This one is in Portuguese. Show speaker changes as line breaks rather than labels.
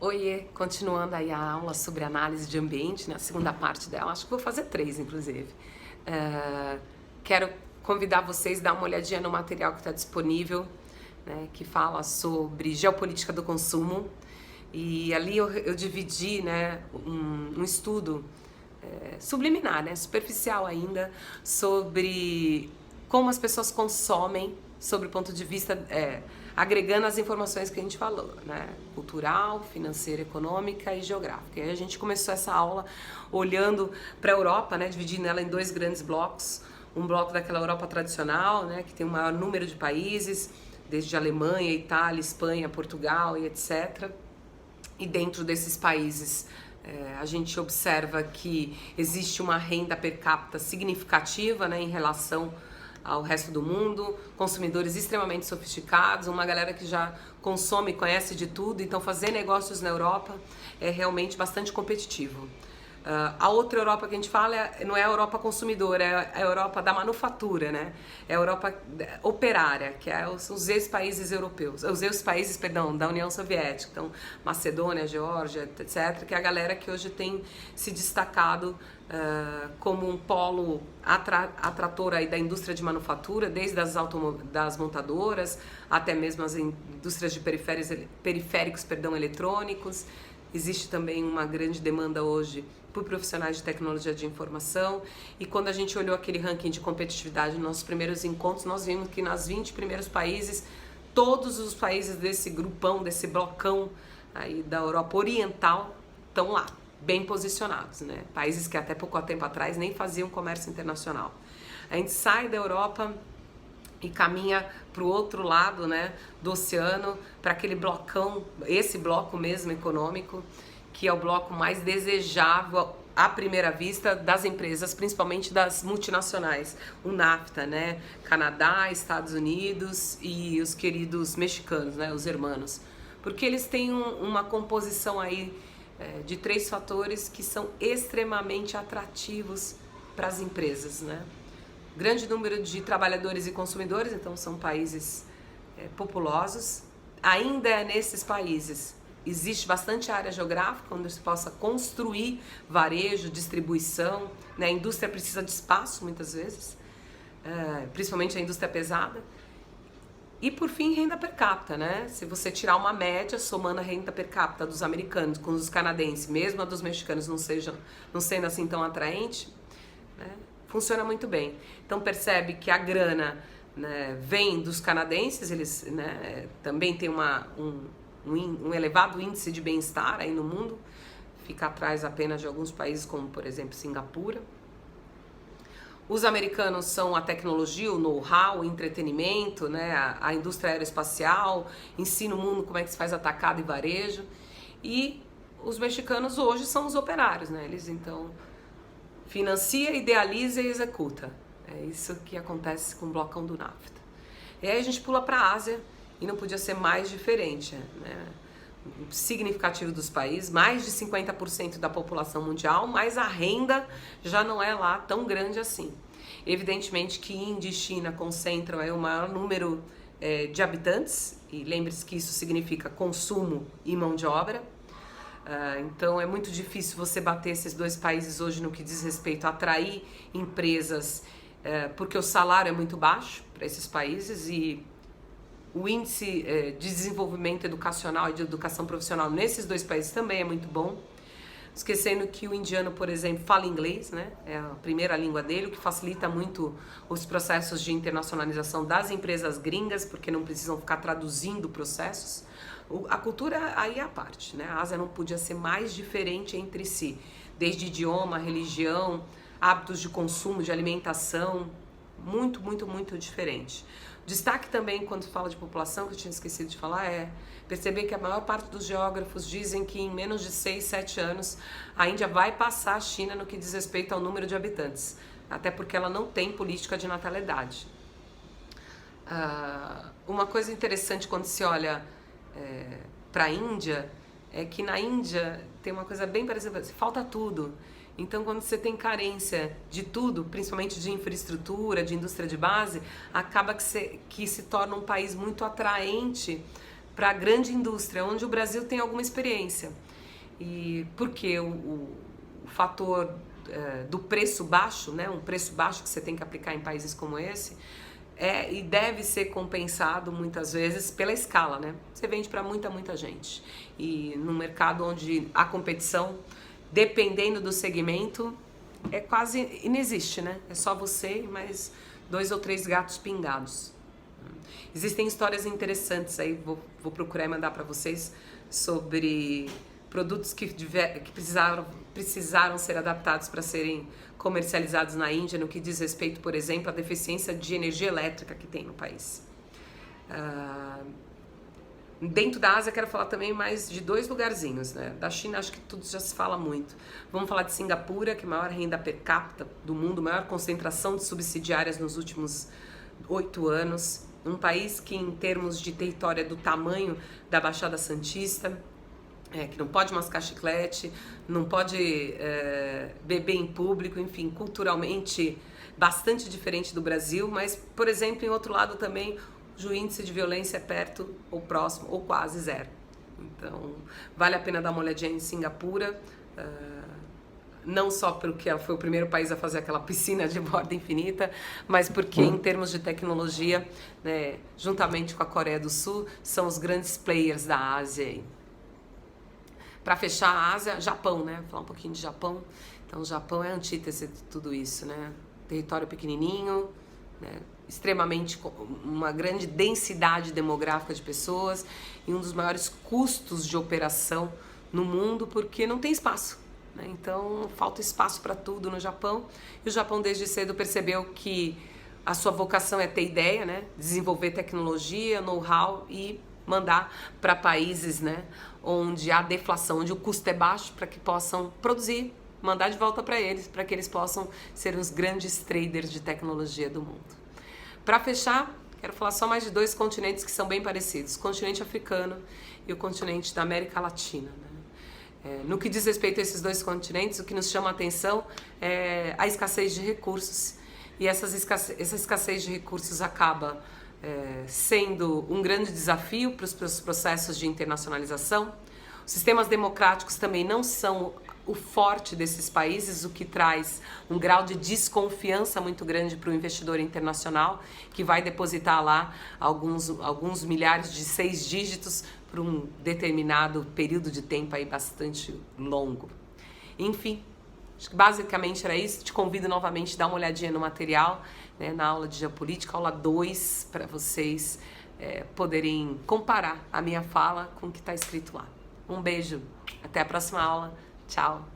Oiê, continuando aí a aula sobre análise de ambiente, né, a segunda parte dela, acho que vou fazer 3, inclusive. Quero convidar vocês a dar uma olhadinha no material que está disponível, né, que fala sobre geopolítica do consumo, e ali eu dividi, né, um estudo subliminar, né, superficial ainda, sobre como as pessoas consomem, sobre o ponto de vista, agregando as informações que a gente falou, né, cultural, financeira, econômica e geográfica. E aí a gente começou essa aula olhando para a Europa, né, dividindo ela em 2 grandes blocos, um bloco daquela Europa tradicional, né, que tem o maior número de países, desde Alemanha, Itália, Espanha, Portugal e etc. E dentro desses países a gente observa que existe uma renda per capita significativa, né, em relação ao resto do mundo, consumidores extremamente sofisticados, uma galera que já consome e conhece de tudo, então fazer negócios na Europa é realmente bastante competitivo. A outra Europa que a gente fala não é a Europa consumidora, é a Europa da manufatura, né? É a Europa operária, que é os ex-países europeus, os ex-países, perdão, da União Soviética, então Macedônia, Geórgia, etc., que é a galera que hoje tem se destacado como um polo atrator aí da indústria de manufatura, desde das montadoras até mesmo as indústrias de periféricos, eletrônicos. Existe também uma grande demanda hoje por profissionais de tecnologia de informação, e quando a gente olhou aquele ranking de competitividade nos nossos primeiros encontros, nós vimos que nas 20 primeiros países, todos os países desse grupão, desse blocão aí da Europa Oriental estão lá, bem posicionados, né? Países que até pouco tempo atrás nem faziam comércio internacional. A gente sai da Europa e caminha para o outro lado, né, do oceano, para aquele blocão, esse bloco mesmo econômico, que é o bloco mais desejável à primeira vista das empresas, principalmente das multinacionais, o NAFTA, né, Canadá, Estados Unidos e os queridos mexicanos, né, os hermanos, porque eles têm uma composição aí de 3 fatores que são extremamente atrativos para as empresas, né? Grande número de trabalhadores e consumidores, então são países populosos. Ainda nesses países existe bastante área geográfica onde se possa construir varejo, distribuição, né? A indústria precisa de espaço muitas vezes, principalmente a indústria pesada. E por fim, renda per capita, né? Se você tirar uma média, somando a renda per capita dos americanos com os canadenses, mesmo a dos mexicanos não sendo assim tão atraente, né, funciona muito bem. Então percebe que a grana, né, vem dos canadenses, eles, né, também têm um elevado índice de bem-estar aí no mundo, fica atrás apenas de alguns países como, por exemplo, Singapura. Os americanos são a tecnologia, o know-how, o entretenimento, né, a indústria aeroespacial, ensina o mundo como é que se faz atacado e varejo. E os mexicanos hoje são os operários, né? Eles então financia, idealiza e executa. É isso que acontece com o blocão do NAFTA. E aí a gente pula para a Ásia e não podia ser mais diferente, né? Significativo dos países, mais de 50% da população mundial, mas a renda já não é lá tão grande assim. Evidentemente que Índia e China concentram o maior número de habitantes, e lembre-se que isso significa consumo e mão de obra. Então é muito difícil você bater esses 2 países hoje no que diz respeito a atrair empresas, porque o salário é muito baixo para esses países e o índice de desenvolvimento educacional e de educação profissional nesses 2 países também é muito bom. Esquecendo que o indiano, por exemplo, fala inglês, né? É a primeira língua dele, o que facilita muito os processos de internacionalização das empresas gringas, porque não precisam ficar traduzindo processos. A cultura aí é a parte, né? A Ásia não podia ser mais diferente entre si, desde idioma, religião, hábitos de consumo, de alimentação, muito, muito, muito diferente. Destaque também, quando fala de população, que eu tinha esquecido de falar, é perceber que a maior parte dos geógrafos dizem que em menos de 6, 7 anos a Índia vai passar a China no que diz respeito ao número de habitantes, até porque ela não tem política de natalidade. Uma coisa interessante quando se olha para a Índia é que na Índia tem uma coisa bem parecida, falta tudo. Então, quando você tem carência de tudo, principalmente de infraestrutura, de indústria de base, acaba que se torna um país muito atraente para a grande indústria, onde o Brasil tem alguma experiência. E porque o fator do preço baixo, né, um preço baixo que você tem que aplicar em países como esse, e deve ser compensado muitas vezes pela escala, né? Você vende para muita gente. E num mercado onde a competição, dependendo do segmento, quase inexiste, né? É só você e mais 2 ou 3 gatos pingados. Existem histórias interessantes aí, vou procurar e mandar para vocês, sobre produtos que precisaram ser adaptados para serem comercializados na Índia, no que diz respeito, por exemplo, à deficiência de energia elétrica que tem no país. Dentro da Ásia, quero falar também mais de 2 lugarzinhos, né? Da China, acho que tudo já se fala muito. Vamos falar de Singapura, que é a maior renda per capita do mundo, maior concentração de subsidiárias nos últimos 8 anos. Um país que, em termos de território, é do tamanho da Baixada Santista, que não pode mascar chiclete, não pode beber em público, enfim, culturalmente bastante diferente do Brasil, mas, por exemplo, em outro lado também, o índice de violência é perto ou próximo ou quase zero. Então, vale a pena dar uma olhadinha em Singapura, não só porque ela foi o primeiro país a fazer aquela piscina de borda infinita, mas porque em termos de tecnologia, né, juntamente com a Coreia do Sul, são os grandes players da Ásia. Para fechar a Ásia, Japão, né? Vou falar um pouquinho de Japão. Então, o Japão é a antítese de tudo isso, né? Território pequenininho, né? Extremamente, uma grande densidade demográfica de pessoas e um dos maiores custos de operação no mundo, porque não tem espaço, né? Então, falta espaço para tudo no Japão. E o Japão, desde cedo, percebeu que a sua vocação é ter ideia, né? Desenvolver tecnologia, know-how e mandar para países, né, onde há deflação, onde o custo é baixo, para que possam produzir, mandar de volta para eles, para que eles possam ser os grandes traders de tecnologia do mundo. Para fechar, quero falar só mais de 2 continentes que são bem parecidos, o continente africano e o continente da América Latina, né? No que diz respeito a esses 2 continentes, o que nos chama a atenção é a escassez de recursos, e essa escassez de recursos acaba sendo um grande desafio para os processos de internacionalização. Os sistemas democráticos também não são o forte desses países, o que traz um grau de desconfiança muito grande para o investidor internacional, que vai depositar lá alguns milhares de 6 dígitos por um determinado período de tempo aí bastante longo. Enfim, acho que basicamente era isso. Te convido novamente a dar uma olhadinha no material, né, na aula de geopolítica, aula 2, para vocês poderem comparar a minha fala com o que está escrito lá. Um beijo, até a próxima aula, tchau!